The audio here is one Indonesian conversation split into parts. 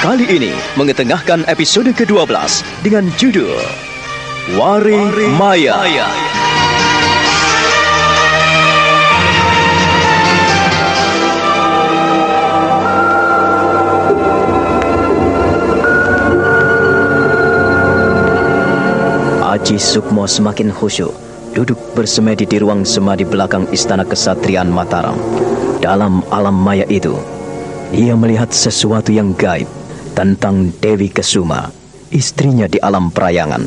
kali ini mengetengahkan episode ke-12 dengan judul Wari Maya. Aji Sukmo semakin khusyuk, duduk bersemedi di ruang semadi belakang Istana Kesatriaan Mataram. Dalam alam maya itu, ia melihat sesuatu yang gaib tentang Dewi Kesuma, istrinya di alam perayangan.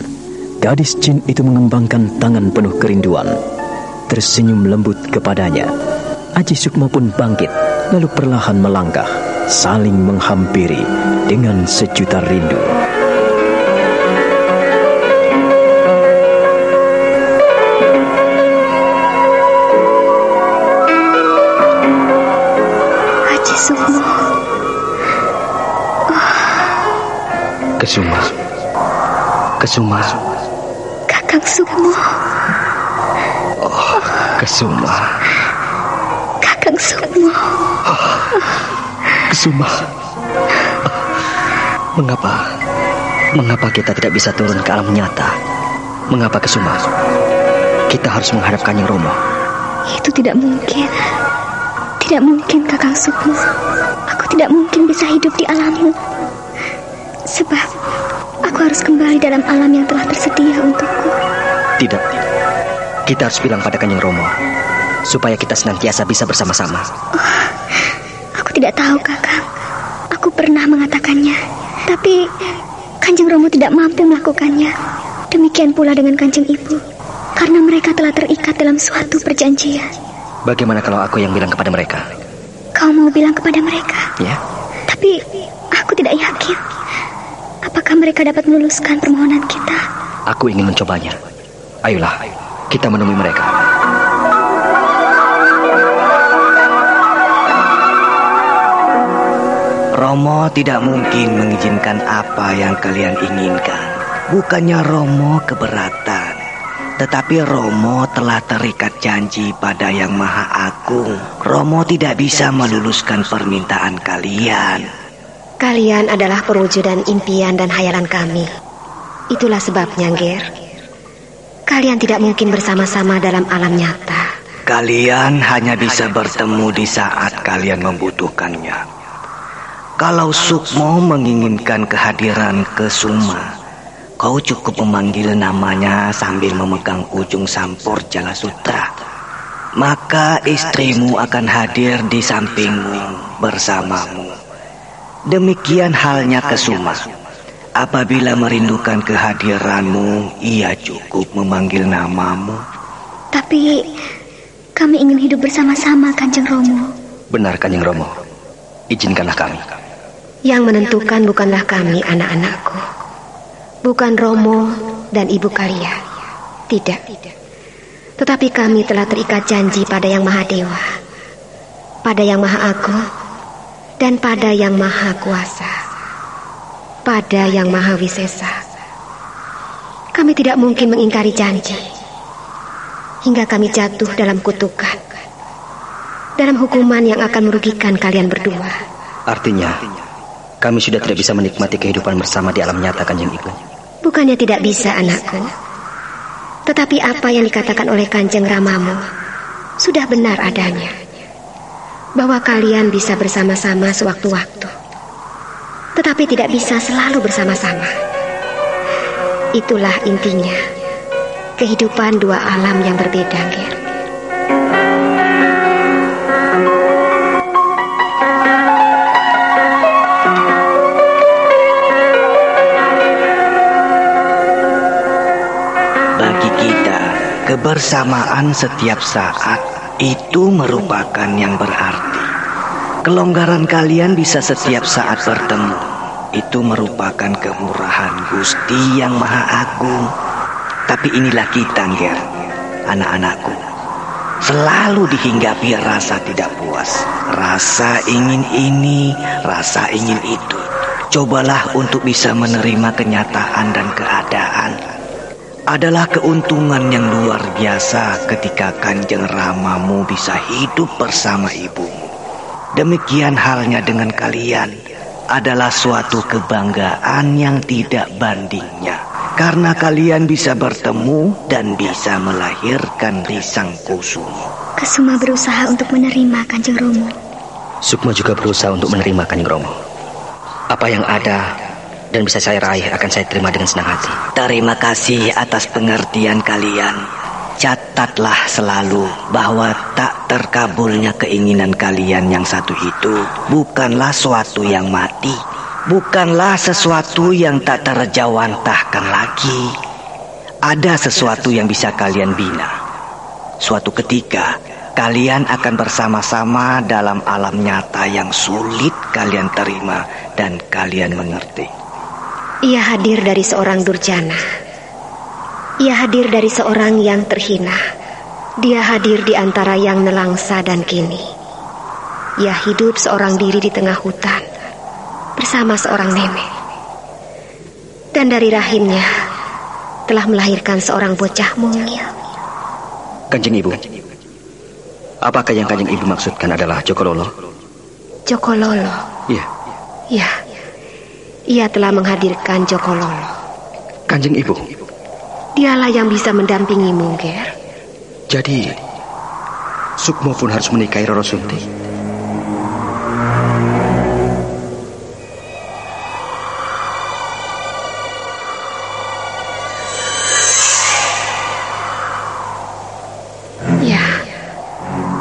Gadis jin itu mengembangkan tangan penuh kerinduan, tersenyum lembut kepadanya. Aji Sukmo pun bangkit, lalu perlahan melangkah, saling menghampiri dengan sejuta rindu. Kesuma. Kakang Sukmo. Oh, Kesuma. Kakang Sukmo. Kesuma. Mengapa kita tidak bisa turun ke alam nyata? Mengapa Kesuma? Kita harus menghadap Kanjeng Romo. Itu tidak mungkin. Tidak mungkin, Kakang Sukmo. Aku tidak mungkin bisa hidup di alammu. Sebab aku harus kembali dalam alam yang telah tersedia untukku. Tidak. Kita harus bilang pada Kanjeng Romo supaya kita senantiasa bisa bersama-sama. Aku tidak tahu, Kakang. Aku pernah mengatakannya, tapi Kanjeng Romo tidak mampu melakukannya. Demikian pula dengan Kanjeng Ibu, karena mereka telah terikat dalam suatu perjanjian. Bagaimana kalau aku yang bilang kepada mereka? Kau mau bilang kepada mereka? Ya. Tapi aku tidak yakin. Apakah mereka dapat meluluskan permohonan kita? Aku ingin mencobanya. Ayolah, kita menemui mereka. Romo tidak mungkin mengizinkan apa yang kalian inginkan. Bukannya Romo keberatan, tetapi Romo telah terikat janji pada Yang Maha Agung. Romo tidak bisa meluluskan permintaan kalian. Kalian adalah perwujudan impian dan hayalan kami. Itulah sebabnya, Ger. Kalian tidak mungkin bersama-sama dalam alam nyata. Kalian hanya bisa bertemu di saat kalian membutuhkannya. Kalau Sukmo menginginkan kehadiran Kesuma, kau cukup memanggil namanya sambil memegang ujung sampur Jala Sutra. Maka istrimu akan hadir di sampingmu bersamamu. Demikian halnya Kesuma. Apabila merindukan kehadiranmu, ia cukup memanggil namamu. Tapi kami ingin hidup bersama-sama, Kanjeng Romo. Benar, Kanjeng Romo. Izinkanlah kami. Yang menentukan bukanlah kami, anak-anakku. Bukan Romo dan ibu kalian. Tidak. Tetapi kami telah terikat janji pada Yang Maha Dewa, pada Yang Maha Agung, dan pada Yang Maha Kuasa, pada Yang Maha Wisesa. Kami tidak mungkin mengingkari janji hingga kami jatuh dalam kutukan, dalam hukuman yang akan merugikan kalian berdua. Artinya kami sudah tidak bisa menikmati kehidupan bersama di alam nyata, Kanjeng Ibu. Bukannya tidak bisa, anakku. Tetapi apa yang dikatakan oleh Kanjeng Ramamu sudah benar adanya, bahwa kalian bisa bersama-sama sewaktu-waktu, tetapi tidak bisa selalu bersama-sama. Itulah intinya kehidupan dua alam yang berbeda, Ger. Bagi kita, kebersamaan setiap saat itu merupakan yang berarti. Kelonggaran kalian bisa setiap saat bertemu. Itu merupakan kemurahan Gusti Yang Maha Agung. Tapi inilah kita, Ger, anak-anakku. Selalu dihinggapi rasa tidak puas, rasa ingin ini, rasa ingin itu. Cobalah untuk bisa menerima kenyataan dan keadaan. Adalah keuntungan yang luar biasa ketika Kanjeng Ramamu bisa hidup bersama ibumu. Demikian halnya dengan kalian. adalah suatu kebanggaan yang tidak bandingnya. Karena kalian bisa bertemu dan bisa melahirkan di Sang Kusuma. Kusuma berusaha untuk menerima Kanjeng Romo. Sukma juga berusaha untuk menerima Kanjeng Romo. Apa yang ada dan bisa saya raih akan saya terima dengan senang hati. Terima kasih atas pengertian kalian. Catatlah selalu bahwa tak terkabulnya keinginan kalian yang satu itu bukanlah suatu yang mati. Bukanlah sesuatu yang tak terjawantahkan lagi. Ada sesuatu yang bisa kalian bina. Suatu ketika, kalian akan bersama-sama dalam alam nyata yang sulit kalian terima dan kalian mengerti. Ia hadir dari seorang durjana. Ia hadir dari seorang yang terhina. Dia hadir di antara yang nelangsa dan kini. Ia hidup seorang diri di tengah hutan bersama seorang nenek. Dan dari rahimnya telah melahirkan seorang bocah mungil. Kanjeng Ibu, apakah yang Kanjeng Ibu maksudkan adalah Jokololo? Jokololo? Iya. Ya, ia telah menghadirkan Jokololo. Kanjeng Ibu, dialah yang bisa mendampingimu, Ger. Jadi Sukmo pun harus menikahi Roro Sunti.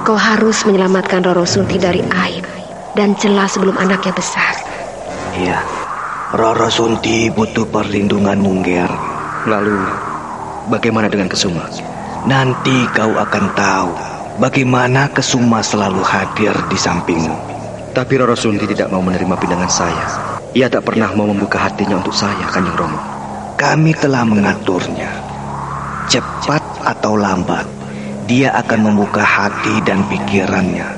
Kau harus menyelamatkan Roro Sunti dari aib dan celah sebelum anaknya besar. Iya, Roro Sunti butuh perlindungan Mungger. Lalu, bagaimana dengan Kesuma? Nanti kau akan tahu bagaimana Kesuma selalu hadir di sampingmu. Tapi Roro Sunti tidak mau menerima pindangan saya. Ia tak pernah mau membuka hatinya untuk saya, Kanjeng Romo. Kami telah mengaturnya. Cepat atau lambat, dia akan membuka hati dan pikirannya.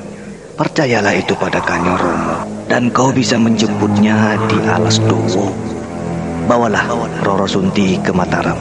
Percayalah itu pada Kanjeng Romo, dan kau bisa menjemputnya di Alas Dowo. Bawalah Roro Sunti ke Mataram.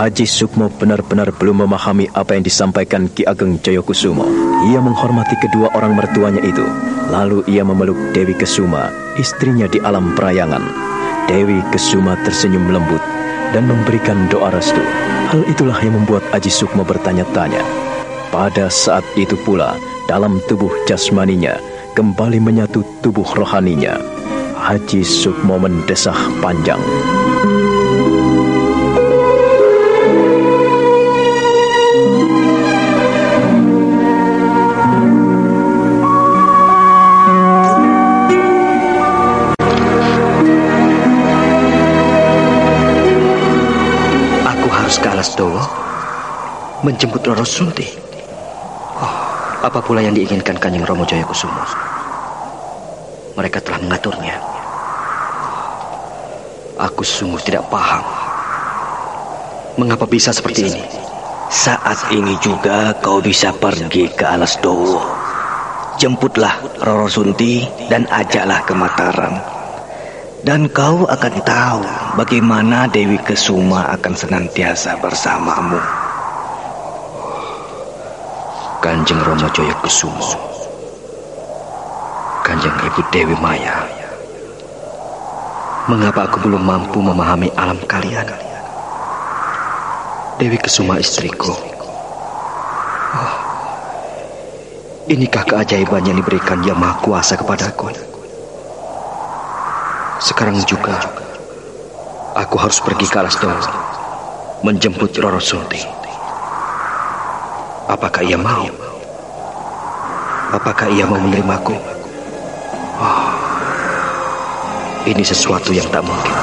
Aji Sukmo benar-benar belum memahami apa yang disampaikan Ki Ageng Jayakusumo. Ia menghormati kedua orang mertuanya itu. Lalu ia memeluk Dewi Kesuma, istrinya di alam perayangan. Dewi Kesuma tersenyum lembut dan memberikan doa restu. Hal itulah yang membuat Aji Sukmo bertanya-tanya. Pada saat itu pula, dalam tubuh jasmaninya kembali menyatu tubuh rohaninya. Aji Sukmo mendesah panjang. Ke Alas Dowo menjemput Roro Sunti. Apa pula yang diinginkan Kanjeng Romo Jayakusumo? Mereka telah mengaturnya. Aku sungguh tidak paham mengapa bisa seperti ini. Saat ini juga kau bisa pergi ke Alas Dowo. Jemputlah Roro Sunti dan ajaklah ke Mataram. Dan kau akan tahu bagaimana Dewi Kesuma akan senantiasa bersamamu. Kanjeng Romo Jayakusumo, Kanjeng Ibu Dewi Maya, mengapa aku belum mampu memahami alam kalian? Dewi Kesuma istriku. Inikah keajaiban yang diberikan Yang Maha Kuasa kepadaku? Sekarang juga aku harus pergi ke Alas Dowo menjemput Roro Sunti. Apakah ia mau? Apakah ia mau menerimaku? Ini sesuatu yang tak mungkin.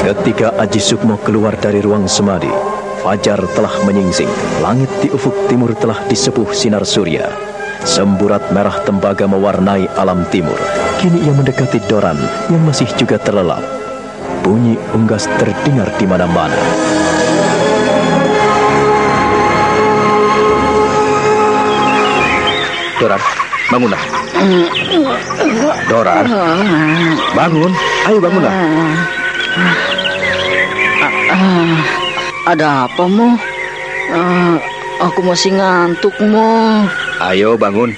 Ketika Aji Sukmo keluar dari ruang semadi, fajar telah menyingsing. Langit di ufuk timur telah disepuh sinar surya. Semburat merah tembaga mewarnai alam timur. Kini ia mendekati Doran yang masih juga terlelap. Bunyi unggas terdengar di mana-mana. Doran, bangunlah. Doran, bangun. Ayo bangunlah. Ada apa, Mo? Aku masih ngantuk, Mo. Ayo bangun.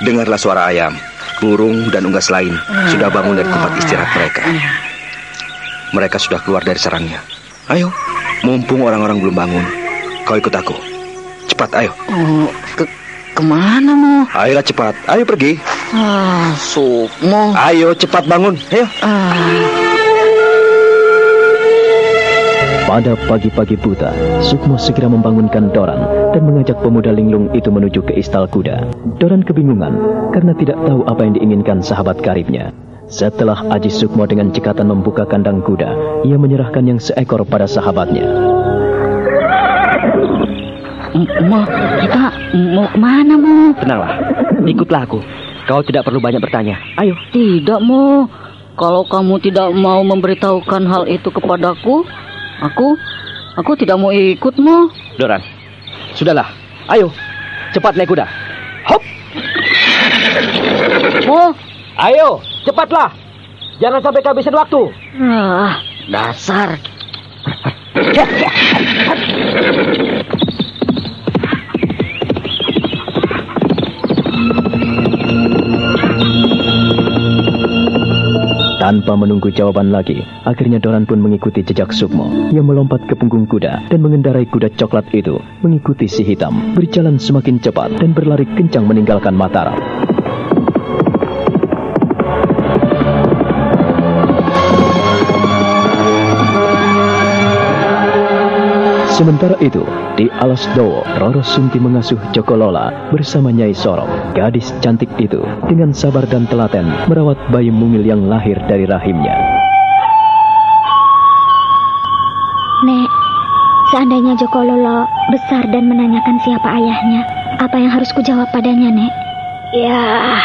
Dengarlah suara ayam, burung, dan unggas lain sudah bangun dari tempat istirahat mereka. Mereka sudah keluar dari sarangnya. Ayo, mumpung orang-orang belum bangun, kau ikut aku. Cepat, ayo. Kemana, Mo? Ayolah cepat, ayo pergi. Sukmo. Ayo cepat bangun, ayo. Pada pagi-pagi buta, Sukmo segera membangunkan Doran dan mengajak pemuda linglung itu menuju ke istal kuda. Doran kebingungan karena tidak tahu apa yang diinginkan sahabat karibnya. Setelah Aji Sukmo dengan cekatan membuka kandang kuda, ia menyerahkan yang seekor pada sahabatnya. Mo, kita mau kemana, Mo? Tenanglah, ikutlah aku. Kau tidak perlu banyak bertanya. Ayo. Tidak, Mo. Kalau kamu tidak mau memberitahukan hal itu kepadaku, aku tidak mau ikut, Mo. Doran, sudahlah. Ayo, cepat naik kuda. Hop. Mo, Ayo, cepatlah. Jangan sampai kehabisan waktu. Dasar. Tanpa menunggu jawaban lagi, akhirnya Doran pun mengikuti jejak Sukmo. Ia melompat ke punggung kuda dan mengendarai kuda coklat itu, mengikuti si hitam, berjalan semakin cepat dan berlari kencang meninggalkan Mataram. Sementara itu, di Alas Dowo, Roro Sunti mengasuh Joko Lola bersama Nyai Sorong. Gadis cantik itu dengan sabar dan telaten merawat bayi mungil yang lahir dari rahimnya. Nek, seandainya Joko Lolo besar dan menanyakan siapa ayahnya, apa yang harus kujawab padanya, Nek? Ya,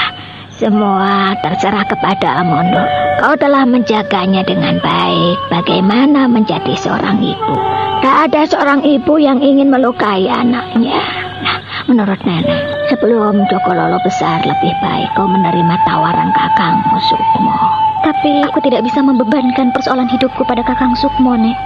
semua terserah kepada Amondo. Kau telah menjaganya dengan baik. Bagaimana menjadi seorang ibu? Tak ada seorang ibu yang ingin melukai anaknya. Nah, menurut nenek, sebelum Joko Lolo besar, lebih baik kau menerima tawaran kakangmu Sukmo. Tapi aku tidak bisa membebankan persoalan hidupku pada Kakang Sukmo, Nek.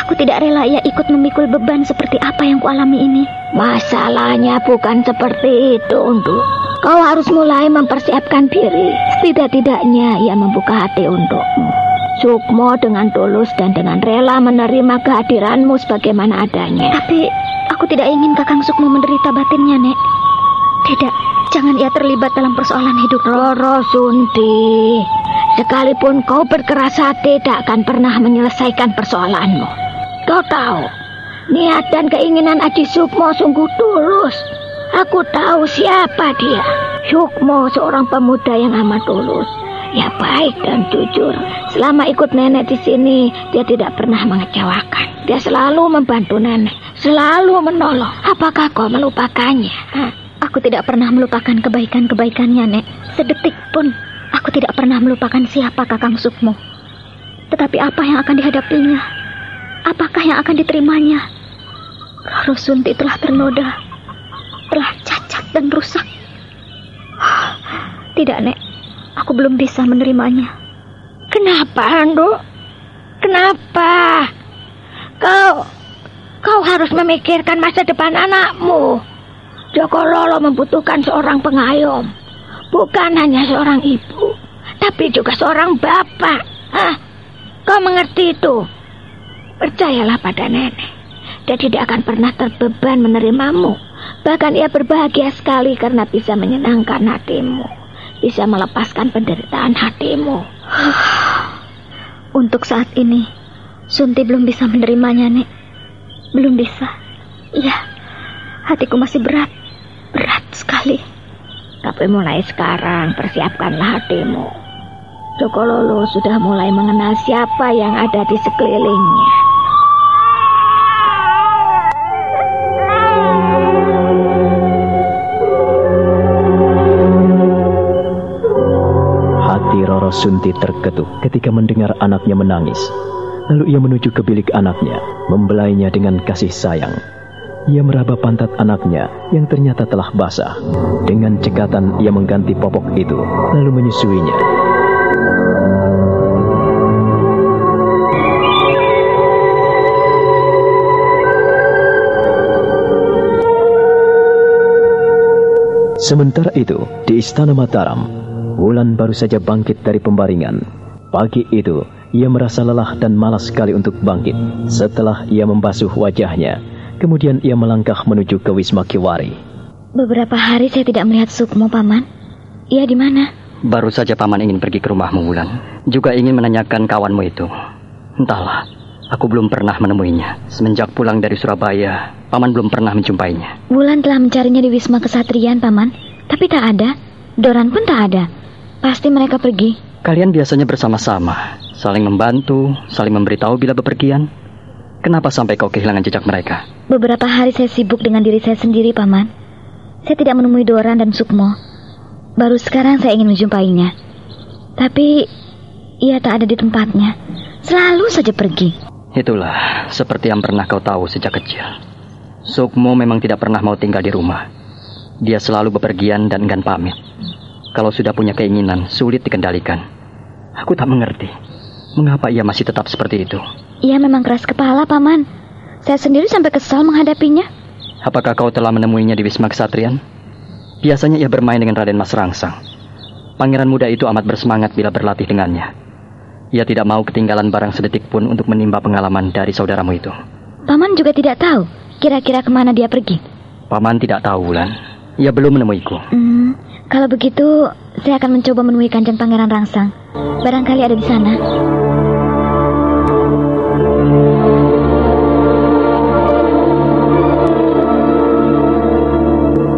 Aku tidak rela ia ikut memikul beban seperti apa yang kualami ini. Masalahnya bukan seperti itu, Unduk. Kau harus mulai mempersiapkan diri. Setidak-tidaknya ia membuka hati untukmu. Sukmo dengan tulus dan dengan rela menerima kehadiranmu sebagaimana adanya. Tapi aku tidak ingin Kakang Sukmo menderita batinnya, Nek. Tidak, jangan ia terlibat dalam persoalan hidup. Roro Sunti, sekalipun kau berkeras hati tak akan pernah menyelesaikan persoalanmu. Kau tahu, niat dan keinginan Aji Sukmo sungguh tulus. Aku tahu siapa dia. Sukmo seorang pemuda yang amat tulus. Ya baik dan jujur. Selama ikut nenek di sini, dia tidak pernah mengecewakan. Dia selalu membantu nenek, selalu menolong. Apakah kau melupakannya? Aku tidak pernah melupakan kebaikan-kebaikannya, Nek. Sedetik pun aku tidak pernah melupakan siapa Kakang Sukmo. Tetapi apa yang akan dihadapinya? Apakah yang akan diterimanya? Roro Sunti telah ternoda, telah cacat dan rusak. Tidak, Nek. Aku belum bisa menerimanya. Kenapa, Ando? Kenapa? Kau harus memikirkan masa depan anakmu. Joko Lolo membutuhkan seorang pengayom. Bukan hanya seorang ibu, tapi juga seorang bapak. Kau mengerti itu? Percayalah pada nenek. Dia tidak akan pernah terbeban menerimamu. Bahkan ia berbahagia sekali karena bisa menyenangkan hatimu. Bisa melepaskan penderitaan hatimu. Untuk saat ini, Sunti belum bisa menerimanya, Nek. Belum bisa. Iya, hatiku masih berat. Berat sekali. Tapi mulai sekarang, persiapkanlah hatimu. Joko Lolo sudah mulai mengenal siapa yang ada di sekelilingnya. Roro Sunti terketuk ketika mendengar anaknya menangis. Lalu ia menuju ke bilik anaknya, membelainya dengan kasih sayang. Ia meraba pantat anaknya yang ternyata telah basah. Dengan cekatan ia mengganti popok itu, lalu menyusuinya. Sementara itu, di Istana Mataram, Wulan baru saja bangkit dari pembaringan. Pagi itu, ia merasa lelah dan malas sekali untuk bangkit. Setelah ia membasuh wajahnya, kemudian ia melangkah menuju ke Wisma Kiwari. Beberapa hari saya tidak melihat Sukmo, Paman. Ia di mana? Baru saja Paman ingin pergi ke rumahmu, Wulan. Juga ingin menanyakan kawanmu itu. Entahlah, aku belum pernah menemuinya. Semenjak pulang dari Surabaya, Paman belum pernah menjumpainya. Wulan telah mencarinya di Wisma Kesatrian, Paman. Tapi tak ada. Doran pun tak ada. Pasti mereka pergi. Kalian biasanya bersama-sama, saling membantu, saling memberitahu bila bepergian. Kenapa sampai kau kehilangan jejak mereka? Beberapa hari saya sibuk dengan diri saya sendiri, Paman. Saya tidak menemui Doran dan Sukmo. Baru sekarang saya ingin menjumpainya. Tapi ia tak ada di tempatnya. Selalu saja pergi. Itulah seperti yang pernah kau tahu sejak kecil. Sukmo memang tidak pernah mau tinggal di rumah. Dia selalu bepergian dan enggan pamit. Kalau sudah punya keinginan, sulit dikendalikan. Aku tak mengerti mengapa ia masih tetap seperti itu. Ia memang keras kepala, Paman. Saya sendiri sampai kesal menghadapinya. Apakah kau telah menemuinya di Wisma Kesatrian? Biasanya ia bermain dengan Raden Mas Rangsang. Pangeran muda itu amat bersemangat bila berlatih dengannya. Ia tidak mau ketinggalan barang sedetik pun untuk menimba pengalaman dari saudaramu itu. Paman juga tidak tahu kira-kira kemana dia pergi? Paman tidak tahu, Wulan. Ia belum menemuiku. Kalau begitu, saya akan mencoba menemui Kanjeng Pangeran Rangsang. Barangkali ada di sana.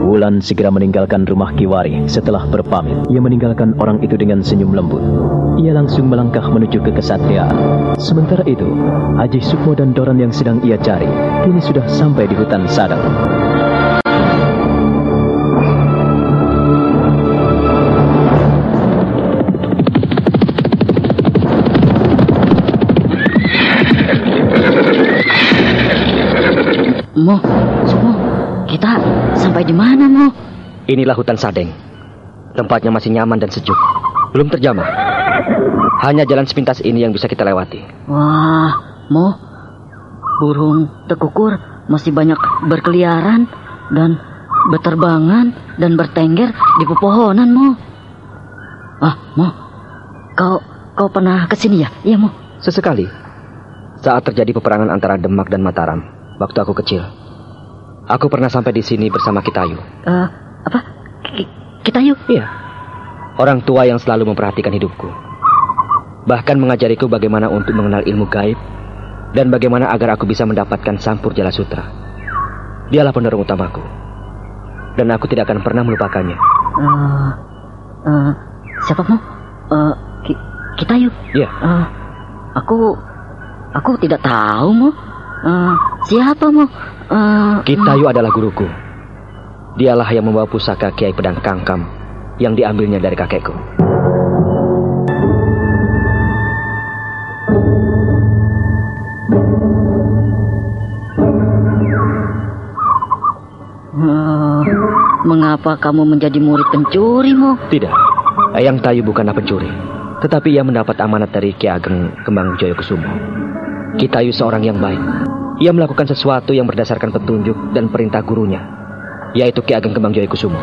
Wulan segera meninggalkan rumah Kiwari. Setelah berpamit, ia meninggalkan orang itu dengan senyum lembut. Ia langsung melangkah menuju ke kesatriaan. Sementara itu, Haji Sukmo dan Doran yang sedang ia cari kini sudah sampai di hutan Sadang. Mo, Sukmo, kita sampai di mana, Mo? Inilah hutan Sadeng. Tempatnya masih nyaman dan sejuk. Belum terjamah. Hanya jalan sepintas ini yang bisa kita lewati. Wah, Mo, burung tekukur masih banyak berkeliaran dan berterbangan dan bertengger di pepohonan, Mo. Mo, kau pernah kesini ya? Iya, Mo. Sesekali. Saat terjadi peperangan antara Demak dan Mataram, waktu aku kecil, aku pernah sampai di sini bersama Kitayu. Apa? Kitayu? Iya. Orang tua yang selalu memperhatikan hidupku. Bahkan mengajariku bagaimana untuk mengenal ilmu gaib dan bagaimana agar aku bisa mendapatkan Sampur Jala Sutra. Dialah pendorong utamaku. Dan aku tidak akan pernah melupakannya. Siapa, Mo? Kitayu? Iya. Aku tidak tahu, Mo. Siapa, Mo? Kitayu adalah guruku. Dialah yang membawa pusaka Kiai Pedang Kangkam yang diambilnya dari kakekku. Mengapa kamu menjadi murid pencuri, Mo? Tidak, Eyang Tayu bukanlah pencuri, tetapi ia mendapat amanat dari Ki Ageng Kembang Joyokusumo. Kitayu seorang yang baik. Ia melakukan sesuatu yang berdasarkan petunjuk dan perintah gurunya, yaitu Ki Ageng Kembang Joyokusumo.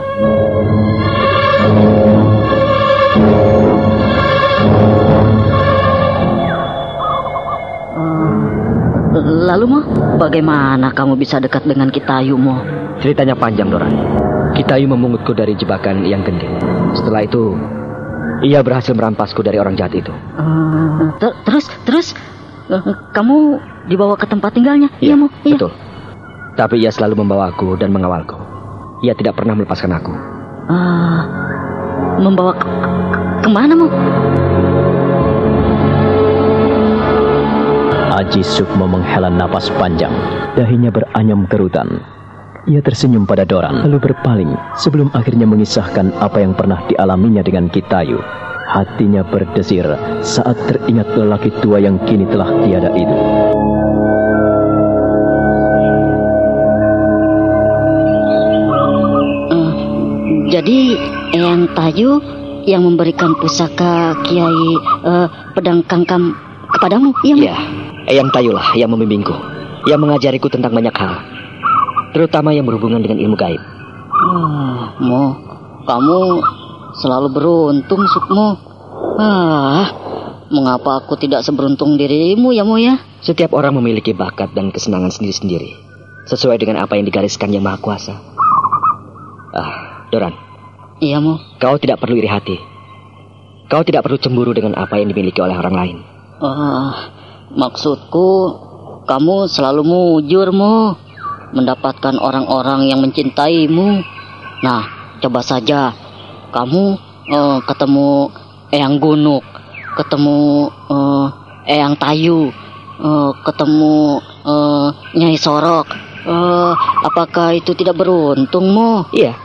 Lalu, Mo, bagaimana kamu bisa dekat dengan Kitayu, Mo? Ceritanya panjang, Doran. Kitayu memungutku dari jebakan yang gending. Setelah itu, ia berhasil merampasku dari orang jahat itu. Terus, kamu dibawa ke tempat tinggalnya? Iya, Mo? Iya. Betul. Tapi ia selalu membawaku dan mengawalku. Ia tidak pernah melepaskan aku. Membawa kemana, Mo? Haji Sukmo menghela napas panjang. Dahinya beranyam kerutan. Ia tersenyum pada Doran, lalu berpaling sebelum akhirnya mengisahkan apa yang pernah dialaminya dengan Kitayu. Hatinya berdesir saat teringat lelaki tua yang kini telah tiada itu. Jadi Eyang Tayu yang memberikan pusaka Kiai Pedang Kangkam kepadamu, iya? Ya, Eyang Tayu lah yang membimbingku, yang mengajariku tentang banyak hal, terutama yang berhubungan dengan ilmu gaib. Mo, kamu selalu beruntung, Sukmo. Mengapa aku tidak seberuntung dirimu ya, Mo ya? Setiap orang memiliki bakat dan kesenangan sendiri-sendiri, sesuai dengan apa yang digariskan Yang Maha Kuasa. Doran. Iya, Mo. Kau tidak perlu iri hati. Kau tidak perlu cemburu dengan apa yang dimiliki oleh orang lain. Maksudku, kamu selalu mujur, Mo, mendapatkan orang-orang yang mencintaimu. Nah, coba saja kamu ketemu Eyang Gunuk, ketemu Eyang Tayu, ketemu Nyai Sorok. Apakah itu tidak beruntung, Mo? Iya,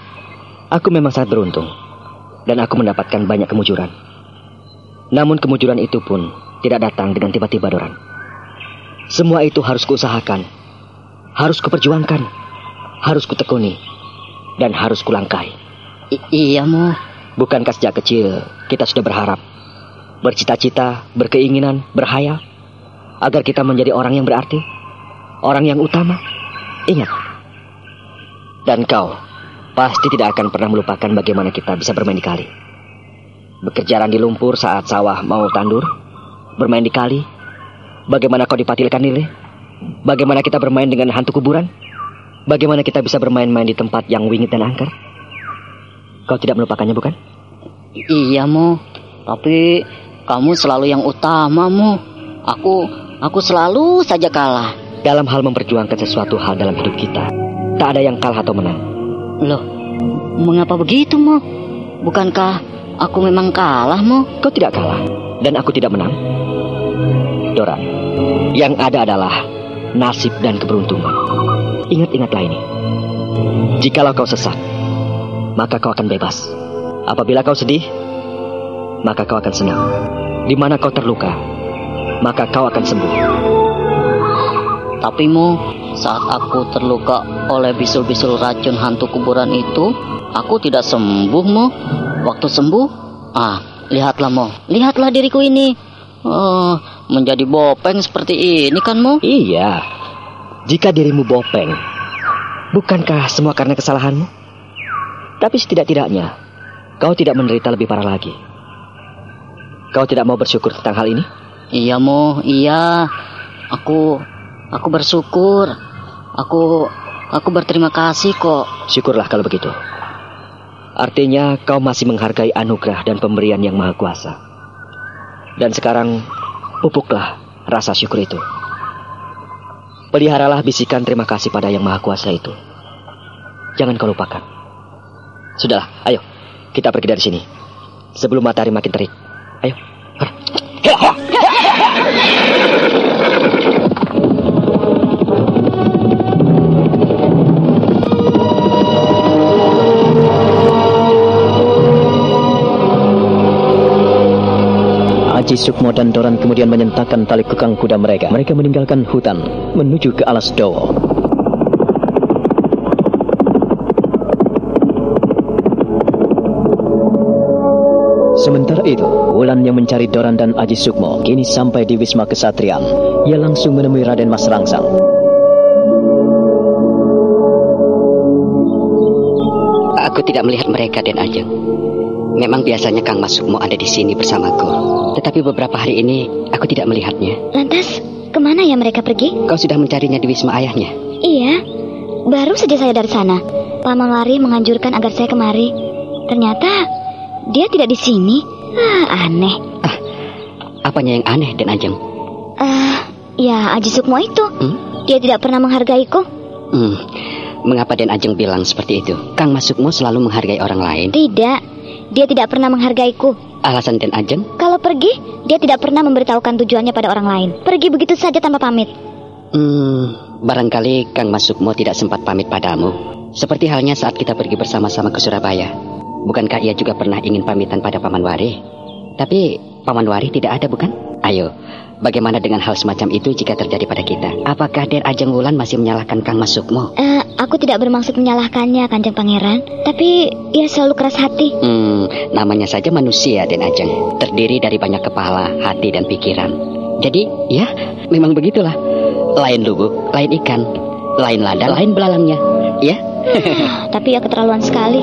aku memang sangat beruntung, dan aku mendapatkan banyak kemujuran. Namun kemujuran itu pun tidak datang dengan tiba-tiba, Doran. Semua itu harus kuusahakan, harus kuperjuangkan, harus kutekuni, dan harus kulangkai. Iya, Mo. Bukankah sejak kecil kita sudah berharap, bercita-cita, berkeinginan, berhayal agar kita menjadi orang yang berarti, orang yang utama? Ingat. Dan kau pasti tidak akan pernah melupakan bagaimana kita bisa bermain di kali. Berkejaran di lumpur saat sawah mau tandur, bermain di kali. Bagaimana kau dipatilkan Nile? Bagaimana kita bermain dengan hantu kuburan? Bagaimana kita bisa bermain-main di tempat yang wingit dan angker? Kau tidak melupakannya, bukan? Iya, Mo. Tapi kamu selalu yang utama, Mo. Aku selalu saja kalah. Dalam hal memperjuangkan sesuatu hal dalam hidup kita, tak ada yang kalah atau menang. Loh, mengapa begitu, Mo? Bukankah aku memang kalah, Mo? Kau tidak kalah, dan aku tidak menang. Dora, yang ada adalah nasib dan keberuntungan. Ingat-ingatlah ini. Jikalau kau sesat, maka kau akan bebas. Apabila kau sedih, maka kau akan senang. Di mana kau terluka, maka kau akan sembuh. Tapi, Mo, saat aku terluka oleh bisul-bisul racun hantu kuburan itu, aku tidak sembuh, Mo. Waktu sembuh, lihatlah, Mo. Lihatlah diriku ini. Menjadi bopeng seperti ini kan, Mo? Iya. Jika dirimu bopeng, bukankah semua karena kesalahanmu? Tapi setidak-tidaknya kau tidak menderita lebih parah lagi. Kau tidak mau bersyukur tentang hal ini? Iya, Mo, iya. Aku bersyukur. Aku berterima kasih kok. Syukurlah kalau begitu. Artinya kau masih menghargai anugerah dan pemberian Yang Maha Kuasa. Dan sekarang pupuklah rasa syukur itu. Peliharalah bisikan terima kasih pada Yang Maha Kuasa itu. Jangan kau lupakan. Sudahlah, ayo kita pergi dari sini sebelum matahari makin terik. Ayo. Aji Sukmo dan Doran kemudian menyentakkan tali kekang kuda mereka. Mereka meninggalkan hutan menuju ke alas Dowo. Sementara itu, Wulan yang mencari Doran dan Aji Sukmo kini sampai di Wisma Kesatrian. Ia langsung menemui Raden Mas Rangsang. Aku tidak melihat mereka, Den Ajeng. Memang biasanya Kang Mas Sukmo ada di sini bersamaku. Tetapi beberapa hari ini aku tidak melihatnya. Lantas, kemana ya mereka pergi? Kau sudah mencarinya di wisma ayahnya? Iya, baru saja saya dari sana. Paman Wari menganjurkan agar saya kemari. Ternyata dia tidak di sini. Aneh. Apanya yang aneh, Den Ajeng? Ya Aji Sukmo itu. Dia tidak pernah menghargaiku. Mengapa Den Ajeng bilang seperti itu? Kang Mas Sukmo selalu menghargai orang lain. Tidak, dia tidak pernah menghargaiku. Alasan Den Ajeng? Kalau pergi, dia tidak pernah memberitahukan tujuannya pada orang lain. Pergi begitu saja tanpa pamit. Barangkali Kang Mas Sukmo tidak sempat pamit padamu. Seperti halnya saat kita pergi bersama-sama ke Surabaya. Bukankah ia juga pernah ingin pamitan pada Paman Wari? Tapi Paman Wari tidak ada, bukan? Ayo, bagaimana dengan hal semacam itu jika terjadi pada kita? Apakah Den Ajeng Wulan masih menyalahkan Kang Mas Sukmo? Aku tidak bermaksud menyalahkannya, Kanjeng Pangeran. Tapi ia selalu keras hati. Namanya saja manusia, Den Ajeng. Terdiri dari banyak kepala, hati, dan pikiran. Jadi, ya, memang begitulah. Lain lubuk, lain ikan. Lain lada, lain belalangnya. Ya? Tapi ia keterlaluan sekali.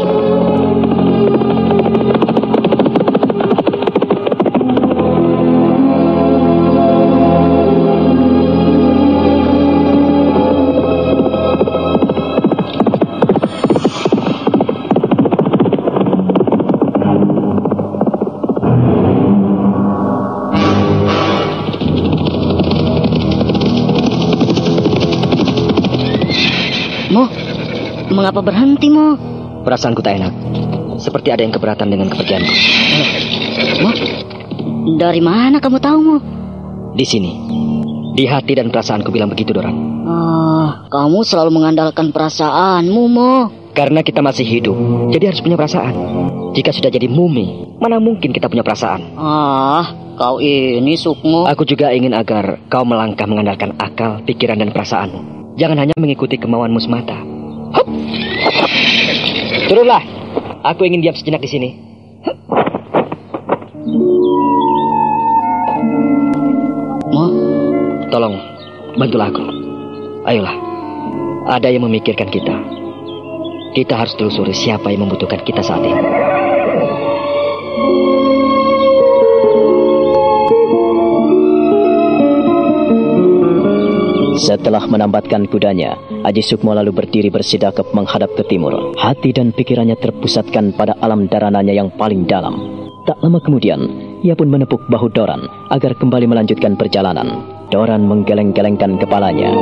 Mengapa berhenti, Mo? Perasaanku tak enak. Seperti ada yang keberatan dengan kepergianku. Mo, dari mana kamu tahu, Mo? Di sini. Di hati dan perasaanku bilang begitu, Doran. Kamu selalu mengandalkan perasaanmu, Mo. Karena kita masih hidup, jadi harus punya perasaan. Jika sudah jadi mumi, mana mungkin kita punya perasaan? Kau ini, Sukmo. Aku juga ingin agar kau melangkah mengandalkan akal, pikiran, dan perasaanmu. Jangan hanya mengikuti kemauanmu semata. Hup. Turunlah. Aku ingin diam sejenak di sini. Mo, tolong bantulah aku. Ayolah. Ada yang memikirkan kita. Kita harus telusuri siapa yang membutuhkan kita saat ini. Setelah menambatkan kudanya, Aji Sukmo lalu berdiri bersidakap menghadap ke timur. Hati dan pikirannya terpusatkan pada alam darananya yang paling dalam. Tak lama kemudian, ia pun menepuk bahu Doran agar kembali melanjutkan perjalanan. Doran menggeleng-gelengkan kepalanya.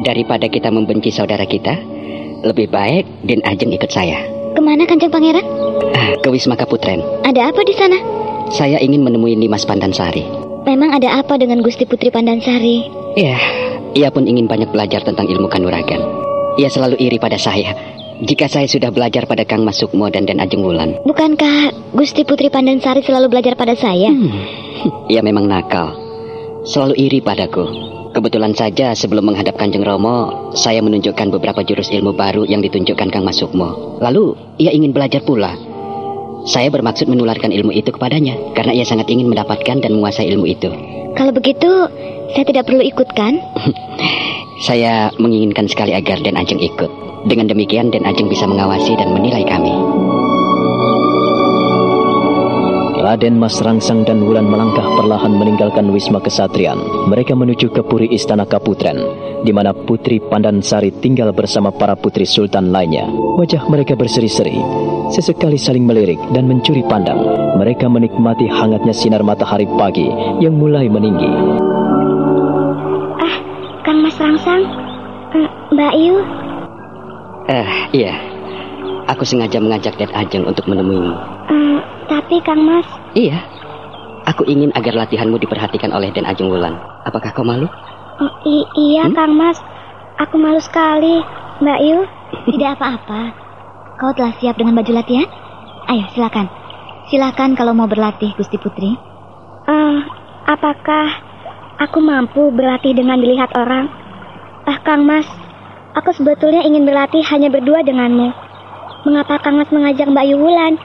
Daripada kita membenci saudara kita, lebih baik Den Ajeng ikut saya. Kemana, Kanjeng Pangeran? Ke Wisma Kaputren. Ada apa di sana? Saya ingin menemui Nimas Pandansari. Memang ada apa dengan Gusti Putri Pandansari? Ya, ia pun ingin banyak belajar tentang ilmu kanuragan. Ia selalu iri pada saya jika saya sudah belajar pada Kang Mas Sukmo dan Den Ajeng Wulan. Bukankah Gusti Putri Pandansari selalu belajar pada saya? Ia memang nakal. Selalu iri padaku. Kebetulan saja sebelum menghadap Kanjeng Romo, saya menunjukkan beberapa jurus ilmu baru yang ditunjukkan Kang Mas Sukmo. Lalu, ia ingin belajar pula. Saya bermaksud menularkan ilmu itu kepadanya, karena ia sangat ingin mendapatkan dan menguasai ilmu itu. Kalau begitu, saya tidak perlu ikut, kan? Saya menginginkan sekali agar Den Ajeng ikut. Dengan demikian, Den Ajeng bisa mengawasi dan menilai kami. Raden Mas Rangsang dan Wulan melangkah perlahan meninggalkan Wisma Kesatrian. Mereka menuju ke Puri Istana Kaputren, di mana Putri Pandansari tinggal bersama para putri sultan lainnya. Wajah mereka berseri-seri, sesekali saling melirik dan mencuri pandang. Mereka menikmati hangatnya sinar matahari pagi yang mulai meninggi. Kang Mas Rangsang, Mbak Yu. Iya. Aku sengaja mengajak Den Ajeng untuk menemuimu. Tapi Kang Mas... Iya. Aku ingin agar latihanmu diperhatikan oleh Den Ajeng Wulan. Apakah kau malu? Iya, Kang Mas. Aku malu sekali. Mbak Yu, tidak apa-apa. Kau telah siap dengan baju latihan? Ayo, silakan. Silakan kalau mau berlatih, Gusti Putri. Apakah aku mampu berlatih dengan dilihat orang? Kang Mas, aku sebetulnya ingin berlatih hanya berdua denganmu. Mengapa Kang Mas mengajak Mbak Yu Wulan?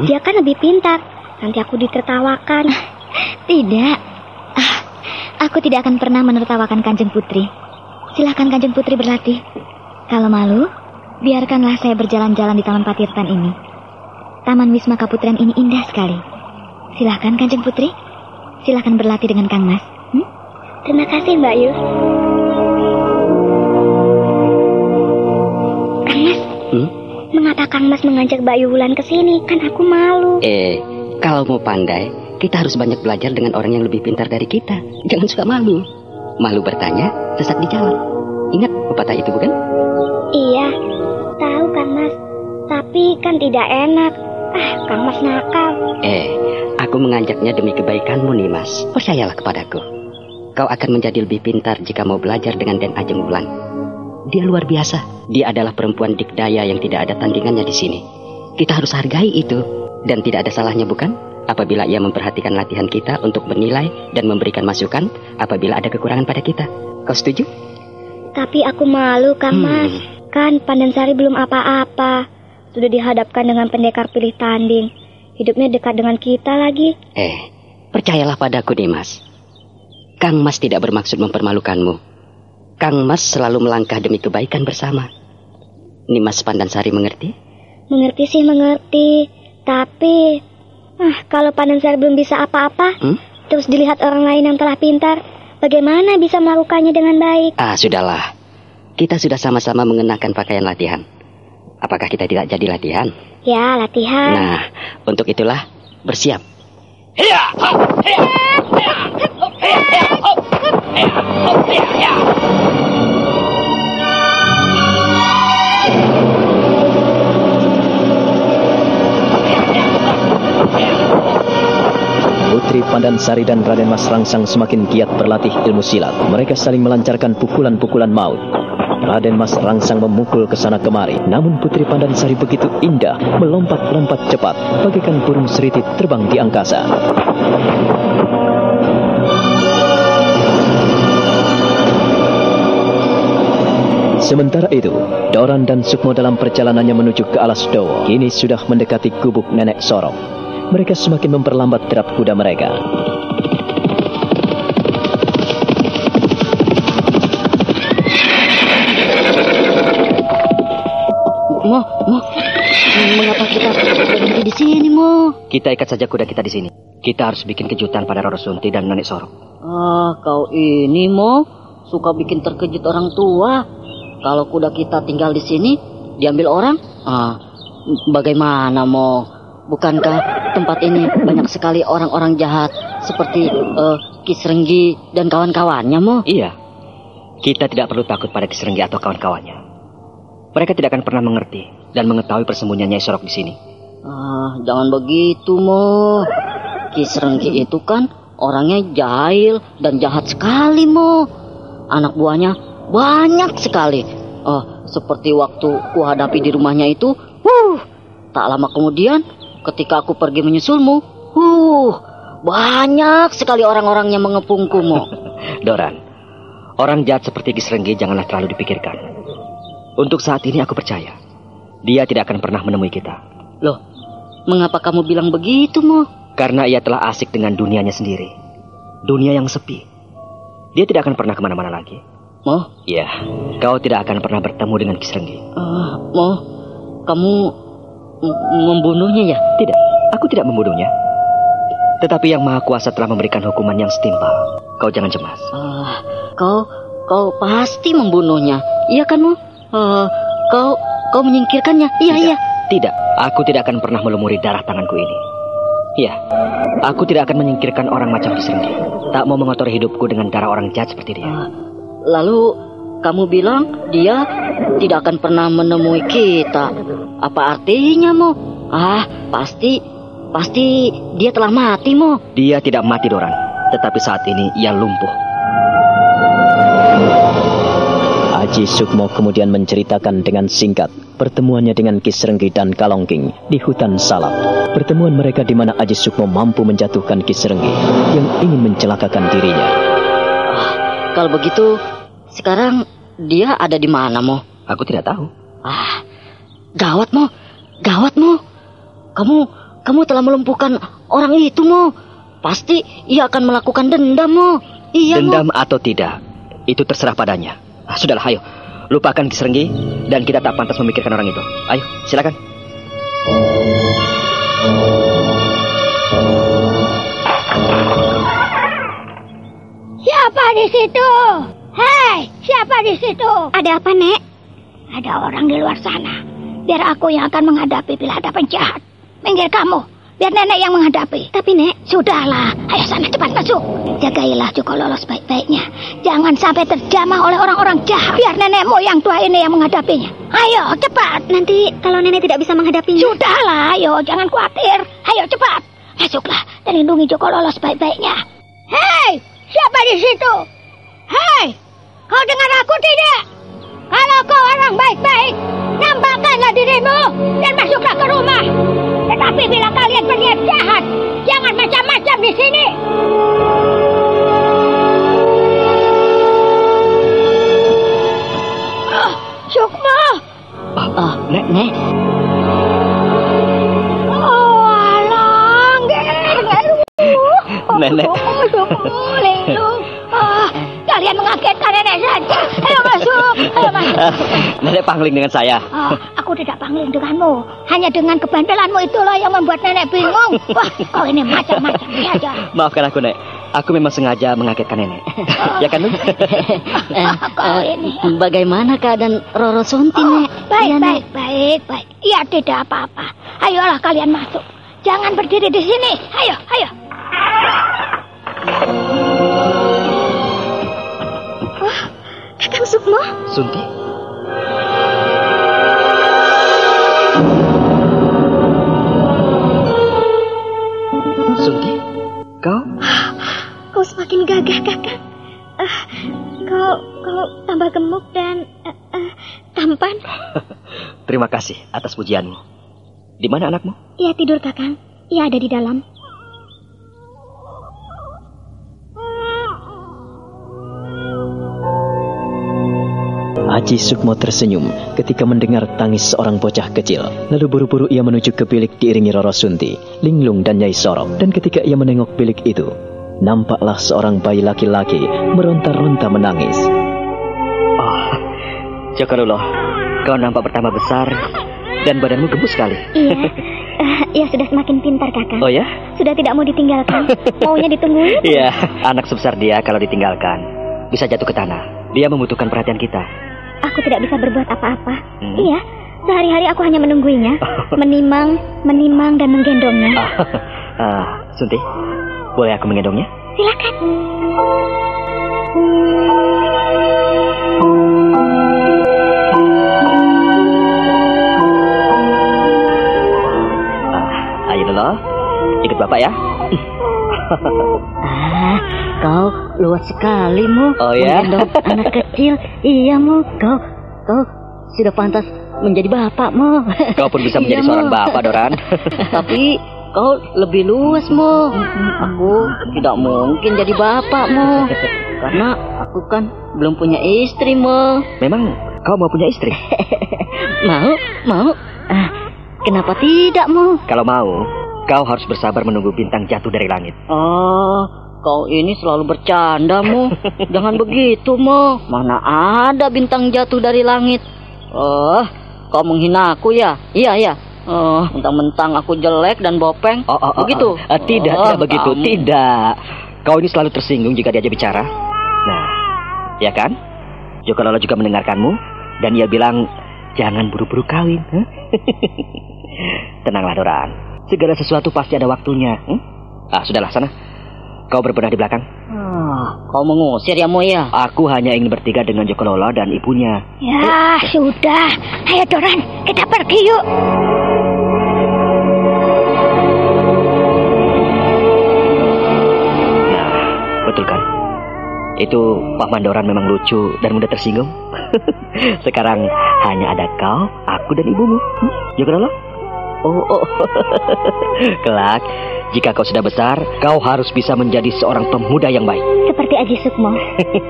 Dia kan lebih pintar. Nanti aku ditertawakan. Tidak. Aku tidak akan pernah menertawakan Kanjeng Putri. Silakan Kanjeng Putri berlatih. Kalau malu, biarkanlah saya berjalan-jalan di Taman Patirtan ini. Taman Wisma Kaputren ini indah sekali. Silakan Kanjeng Putri. Silakan berlatih dengan Kang Mas. Terima kasih Mbak Yu. Kang Mas. Mengapa Kang Mas mengajak Mbak Yu Wulan ke sini? Kan aku malu. Kalau mau pandai, kita harus banyak belajar dengan orang yang lebih pintar dari kita. Jangan suka malu. Malu bertanya, sesat di jalan. Ingat pepatah itu, bukan? Iya, tahu Kang Mas. Tapi kan tidak enak. Kang Mas nakal. Aku mengajaknya demi kebaikanmu nih, Mas. Percayalah kepadaku. Kau akan menjadi lebih pintar jika mau belajar dengan Den Ajeng Wulan. Dia luar biasa. Dia adalah perempuan dikdaya yang tidak ada tandingannya di sini. Kita harus hargai itu. Dan tidak ada salahnya bukan? Apabila ia memperhatikan latihan kita untuk menilai dan memberikan masukan apabila ada kekurangan pada kita. Kau setuju? Tapi aku malu, Kang Mas. Kan Pandansari belum apa-apa. Sudah dihadapkan dengan pendekar pilih tanding. Hidupnya dekat dengan kita lagi. Percayalah padaku, Nimas. Kang Mas tidak bermaksud mempermalukanmu. Kang Mas selalu melangkah demi kebaikan bersama. Nimas Pandansari mengerti? Mengerti sih mengerti. Tapi kalau Pandansari belum bisa apa-apa, terus dilihat orang lain yang telah pintar, bagaimana bisa melakukannya dengan baik? Sudahlah. Kita sudah sama-sama mengenakan pakaian latihan. Apakah kita tidak jadi latihan? Ya, latihan. Nah, untuk itulah bersiap. Putri Pandansari dan Raden Mas Rangsang semakin giat berlatih ilmu silat. Mereka saling melancarkan pukulan-pukulan maut. Raden Mas Rangsang memukul ke sana kemari. Namun Putri Pandansari begitu indah, melompat-lompat cepat, bagaikan burung seriti terbang di angkasa. Sementara itu, Doran dan Sukmo dalam perjalanannya menuju ke Alas Dowo kini sudah mendekati gubuk Nenek Sorong. Mereka semakin memperlambat derap kuda mereka. Mengapa kita berhenti di sini, Mo? Kita ikat saja kuda kita di sini. Kita harus bikin kejutan pada Roro Sunti dan Nenek Sorong. Kau ini, Mo, suka bikin terkejut orang tua. Kalau kuda kita tinggal di sini, diambil orang, bagaimana, Mo? Bukankah tempat ini banyak sekali orang-orang jahat seperti Kisrenggi dan kawan-kawannya, Mo? Iya. Kita tidak perlu takut pada Kisrenggi atau kawan-kawannya. Mereka tidak akan pernah mengerti dan mengetahui persembunyian Nyai Sorok di sini. Jangan begitu, Mo. Kisrenggi itu kan orangnya jahil dan jahat sekali, Mo. Anak buahnya banyak sekali. Seperti waktu ku hadapi di rumahnya itu. Tak lama kemudian, ketika aku pergi menyusulmu, banyak sekali orang-orang yang mengepungku, Mo. Doran, orang jahat seperti Kisrenggi janganlah terlalu dipikirkan. Untuk saat ini aku percaya, dia tidak akan pernah menemui kita. Loh, mengapa kamu bilang begitu, Mo? Karena ia telah asik dengan dunianya sendiri. Dunia yang sepi. Dia tidak akan pernah kemana-mana lagi. Mo? Iya, kau tidak akan pernah bertemu dengan Kisrenggi. Mo, kamu membunuhnya ya? Tidak, aku tidak membunuhnya. Tetapi Yang Maha Kuasa telah memberikan hukuman yang setimpal. Kau jangan cemas. Kau pasti membunuhnya, iya kan, Mo? Kau menyingkirkannya? Iya. Tidak, aku tidak akan pernah melumuri darah tanganku ini. Iya, aku tidak akan menyingkirkan orang macam Kisrenggi. Tak mau mengotori hidupku dengan darah orang jahat seperti dia. Lalu kamu bilang dia tidak akan pernah menemui kita. Apa artinya, Mo? Pasti dia telah mati, Mo. Dia tidak mati, Doran. Tetapi saat ini ia lumpuh. Aji Sukmo kemudian menceritakan dengan singkat pertemuannya dengan Kisrenggi dan Kalongking di hutan Salap. Pertemuan mereka di mana Aji Sukmo mampu menjatuhkan Kisrenggi yang ingin mencelakakan dirinya. Kalau begitu, sekarang dia ada di mana, Mo? Aku tidak tahu. Gawat, Mo. Kamu telah melumpuhkan orang itu, Mo. Pasti ia akan melakukan dendam, Mo. Iya, dendam Mo. Atau tidak, itu terserah padanya. Sudahlah, ayo. Lupakan Kisrenggi dan kita tak pantas memikirkan orang itu. Ayo, silakan. Siapa di situ? Hei, siapa di situ? Ada apa, Nek? Ada orang di luar sana. Biar aku yang akan menghadapi bila ada penjahat. Minggir kamu, biar nenek yang menghadapi. Tapi, Nek, sudahlah. Ayo sana cepat masuk. Jagailah Joko Lolos baik-baiknya. Jangan sampai terjamah oleh orang-orang jahat. Biar nenekmu yang tua ini yang menghadapinya. Ayo cepat. nanti kalau nenek tidak bisa menghadapinya. Sudahlah, ayo jangan khawatir. Ayo cepat. Masuklah dan lindungi Joko Lolos baik-baiknya. Hei, siapa di situ? Hei, kau dengar aku tidak? Kalau kau orang baik-baik, nampakkanlah dirimu dan masuklah ke rumah. Tetapi bila kalian berniat jahat. Jangan macam-macam di sini. Sukmo. Nek. Oh, alang, Nenek. Sukmo, Linglung. Kalian mengagetkan nenek saja. Ayo masuk. Nenek pangling dengan saya. Aku tidak pangling denganmu. Hanya dengan kebandelanmu itulah yang membuat nenek bingung. Wah, kau ini macam-macam saja. Maafkan aku, Nek. Aku memang sengaja mengagetkan nenek. Ya kan, Nek? Kau ini. Bagaimana keadaan Roro Sunti, Nek? Baik. Ya, tidak apa-apa. Ayolah kalian masuk. Jangan berdiri di sini. Ayo. Kakang Sukmo. Sunti? Sunti? Kau? Kau semakin gagah, Kakang. Kau tambah gemuk dan tampan. Terima kasih atas pujianmu. Di mana anakmu? Ia tidur, Kakang. Ia ada di dalam. Aji Sukmo tersenyum ketika mendengar tangis seorang bocah kecil. Lalu buru-buru ia menuju ke bilik diiringi Roro Sunti, Linglung dan Nyai Sorok. Dan ketika ia menengok bilik itu, nampaklah seorang bayi laki-laki meronta-ronta menangis. Oh, Jokolulo, kau nampak bertambah besar dan badanmu gemuk sekali. Iya, ia sudah semakin pintar, Kakang. Oh ya? Sudah tidak mau ditinggalkan. Maunya ditungguin. Iya, anak sebesar dia kalau ditinggalkan bisa jatuh ke tanah. Dia membutuhkan perhatian kita. Aku tidak bisa berbuat apa-apa. Iya, sehari-hari aku hanya menungguinya, menimang dan menggendongnya. Sunti, boleh aku menggendongnya? Silakan. Ayo dulu, ikut bapak ya. Kau luas sekali, Mu. Oh ya? Menggendong anak kecil. Iya, Mu. Kau sudah pantas menjadi bapak, Mu. Kau pun bisa menjadi seorang bapak, Doran. Tapi kau lebih luas, Mu. Aku tidak mungkin jadi bapak, Mu. Karena aku kan belum punya istri, Mu. Memang kau mau punya istri? Mau. Kenapa tidak, Mu? Kalau mau, kau harus bersabar menunggu bintang jatuh dari langit. Kau ini selalu bercanda, Mu. Jangan begitu, Mu. Mana ada bintang jatuh dari langit. Kau menghina aku ya? Iya. Mentang-mentang aku jelek dan bopeng. Begitu? Tidak begitu. Tidak. Kau ini selalu tersinggung jika diajak bicara. Nah, ya kan? Jokolola juga mendengarkanmu. Dan ia bilang, jangan buru-buru kawin. Tenanglah, Doran. Segala sesuatu pasti ada waktunya. Sudahlah, sana. Kau berbenah di belakang. Kau mengusir ya, Mo ya? Aku hanya ingin bertiga dengan Jokolola dan ibunya. Ya, sudah. Ayo, Doran. Kita pergi yuk. Nah, betul kan? Itu Paman Doran memang lucu dan mudah tersinggung. Sekarang hanya ada kau, aku dan ibumu. Jokolola? Kelak, jika kau sudah besar, kau harus bisa menjadi seorang pemuda yang baik. Seperti Aji Sukmo.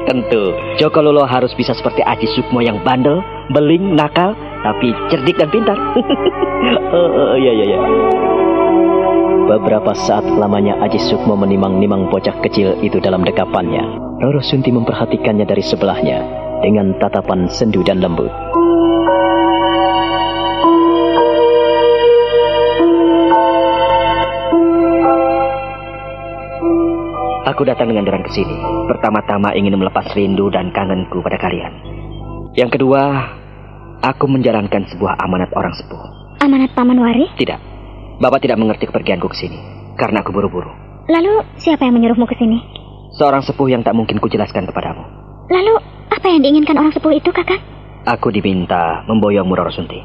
Tentu, Jokolulo harus bisa seperti Aji Sukmo yang bandel, beling, nakal, tapi cerdik dan pintar. Iya. Beberapa saat lamanya Aji Sukmo menimang-nimang bocah kecil itu dalam dekapannya. Roro Sunti memperhatikannya dari sebelahnya dengan tatapan sendu dan lembut. Aku datang dengan Doran ke sini. Pertama-tama ingin melepas rindu dan kangenku pada kalian. Yang kedua, aku menjalankan sebuah amanat orang sepuh. Amanat Paman Wari? Tidak. Bapak tidak mengerti kepergianku ke sini karena aku buru-buru. Lalu siapa yang menyuruhmu ke sini? Seorang sepuh yang tak mungkin kujelaskan kepadamu. Lalu apa yang diinginkan orang sepuh itu, Kakang? Aku diminta memboyongmu, Roro Sunti.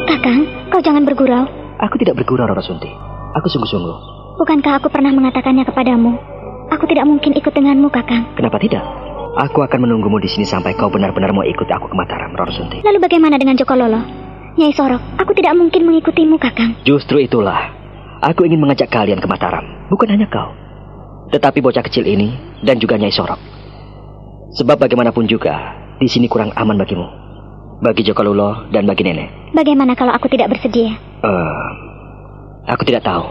Kakang, kau jangan bergurau. Aku tidak bergurau, Roro Sunti. Aku sungguh-sungguh. Bukankah aku pernah mengatakannya kepadamu? Aku tidak mungkin ikut denganmu, Kakang. Kenapa tidak? Aku akan menunggumu di sini sampai kau benar-benar mau ikut aku ke Mataram, Roro Sunti. Lalu bagaimana dengan Jokololo? Nyai Sorok, aku tidak mungkin mengikutimu, Kakang. Justru itulah, aku ingin mengajak kalian ke Mataram. Bukan hanya kau, tetapi bocah kecil ini dan juga Nyai Sorok. Sebab bagaimanapun juga, di sini kurang aman bagimu, bagi Jokalulo dan bagi nenek. Bagaimana kalau aku tidak bersedia? Aku tidak tahu.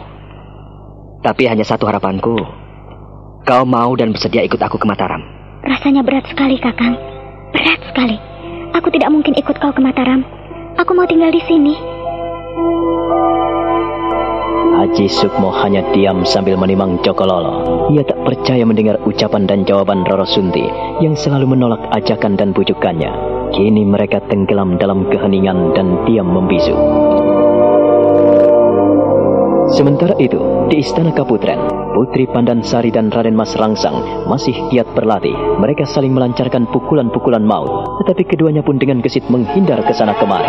Tapi hanya satu harapanku, kau mau dan bersedia ikut aku ke Mataram. Rasanya berat sekali, Kakang. Berat sekali. Aku tidak mungkin ikut kau ke Mataram. Aku mau tinggal di sini. Aji Sukmo hanya diam sambil menimang Jokololo. Ia tak percaya mendengar ucapan dan jawaban Roro Sunti yang selalu menolak ajakan dan bujukannya. Kini mereka tenggelam dalam keheningan dan diam membisu. Sementara itu, di Istana Kaputren, Putri Pandansari dan Raden Mas Rangsang masih giat berlatih. Mereka saling melancarkan pukulan-pukulan maut, tetapi keduanya pun dengan gesit menghindar ke sana kemari.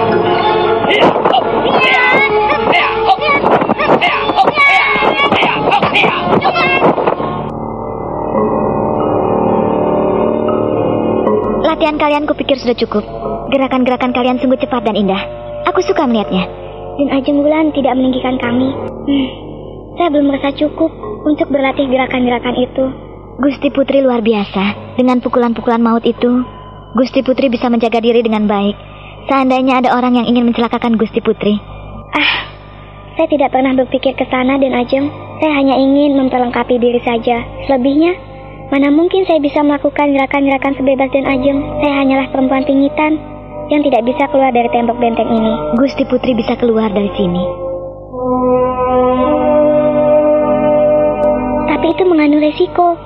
Latihan kalian kupikir sudah cukup. Gerakan-gerakan kalian sungguh cepat dan indah. Aku suka melihatnya. Dan Ajeng Wulan tidak meninggikan kami. Saya belum merasa cukup untuk berlatih gerakan-gerakan itu. Gusti Putri luar biasa. Dengan pukulan-pukulan maut itu, Gusti Putri bisa menjaga diri dengan baik. Seandainya ada orang yang ingin mencelakakan Gusti Putri. Saya tidak pernah berpikir ke sana, dan Ajeng. Saya hanya ingin memperlengkapi diri saja. Selebihnya, mana mungkin saya bisa melakukan gerakan-gerakan sebebas dan Ajeng. Saya hanyalah perempuan pingitan yang tidak bisa keluar dari tembok benteng ini. Gusti Putri bisa keluar dari sini. Tapi itu mengandung resiko.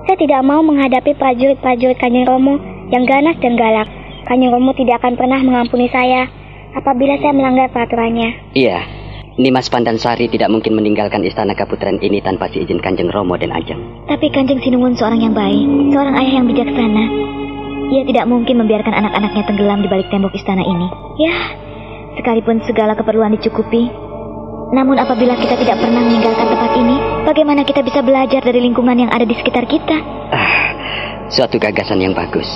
Saya tidak mau menghadapi prajurit-prajurit Kanjeng Romo yang ganas dan galak. Kanjeng Romo tidak akan pernah mengampuni saya apabila saya melanggar peraturannya. Iya, Nimas Pandansari tidak mungkin meninggalkan Istana Kaputren ini tanpa seizin Kanjeng Romo dan Ajeng. Tapi Kanjeng Sinuwun seorang yang baik, seorang ayah yang bijaksana. Ia tidak mungkin membiarkan anak-anaknya tenggelam di balik tembok istana ini. Ya, sekalipun segala keperluan dicukupi, namun apabila kita tidak pernah meninggalkan tempat ini, bagaimana kita bisa belajar dari lingkungan yang ada di sekitar kita? Suatu gagasan yang bagus.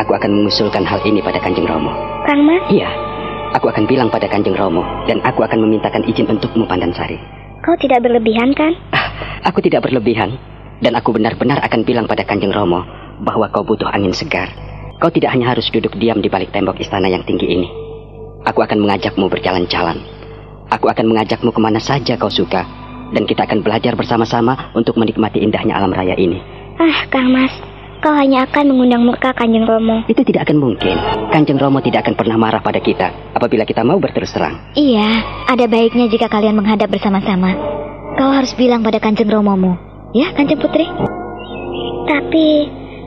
Aku akan mengusulkan hal ini pada Kanjeng Romo. Kang Mas? Iya, aku akan bilang pada Kanjeng Romo, dan aku akan memintakan izin untukmu, Pandansari. Kau tidak berlebihan, kan? Aku tidak berlebihan, dan aku benar-benar akan bilang pada Kanjeng Romo bahwa kau butuh angin segar. Kau tidak hanya harus duduk diam di balik tembok istana yang tinggi ini. Aku akan mengajakmu berjalan-jalan. Aku akan mengajakmu kemana saja kau suka. Dan kita akan belajar bersama-sama untuk menikmati indahnya alam raya ini. Kang Mas, kau hanya akan mengundang murka Kanjeng Romo. Itu tidak akan mungkin. Kanjeng Romo tidak akan pernah marah pada kita apabila kita mau berterus terang. Iya, ada baiknya jika kalian menghadap bersama-sama. Kau harus bilang pada Kanjeng Romomu. Ya, Kanjeng Putri? Tapi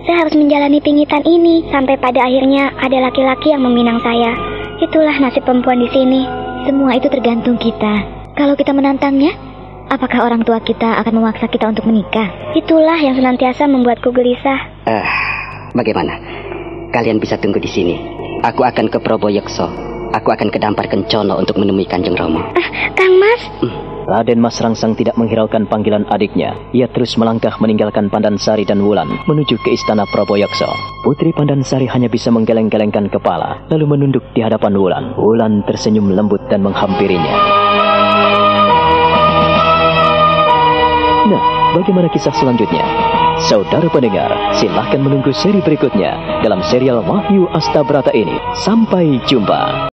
saya harus menjalani pingitan ini sampai pada akhirnya ada laki-laki yang meminang saya. Itulah nasib perempuan di sini. Semua itu tergantung kita. Kalau kita menantangnya, apakah orang tua kita akan memaksa kita untuk menikah? Itulah yang senantiasa membuatku gelisah. Bagaimana? Kalian bisa tunggu di sini. Aku akan ke Proboyekso. Aku akan ke Dampar Kencono untuk menemui Kanjeng Romo. Kang Mas? Raden Mas Rangsang tidak menghiraukan panggilan adiknya. Ia terus melangkah meninggalkan Pandansari dan Wulan menuju ke istana Proboyekso. Putri Pandansari hanya bisa menggeleng-gelengkan kepala lalu menunduk di hadapan Wulan. Wulan tersenyum lembut dan menghampirinya. Nah, bagaimana kisah selanjutnya? Saudara pendengar, silahkan menunggu seri berikutnya dalam serial Wahyu Astabrata ini. Sampai jumpa.